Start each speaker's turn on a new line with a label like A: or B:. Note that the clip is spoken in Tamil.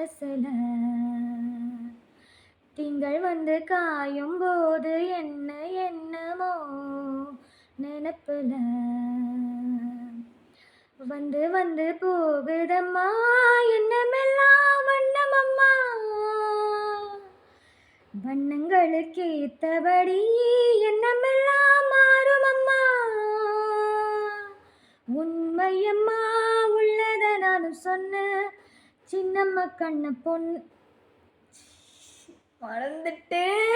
A: மனசுல திங்கள் வந்து காயும் போது என்ன என்னமோ நினப்புல வந்து வந்து போகுதம்மா எண்ணமெல்லாம் வண்ணமம்மா வண்ணங்களுக்கு ஏத்தபடி எண்ணமெல்லாம் மாறுமம்மா உண்மையம்மா உள்ளத நானும் சொன்ன சின்னம்மா கண்ண பொண்ணு மறந்துட்டேன்.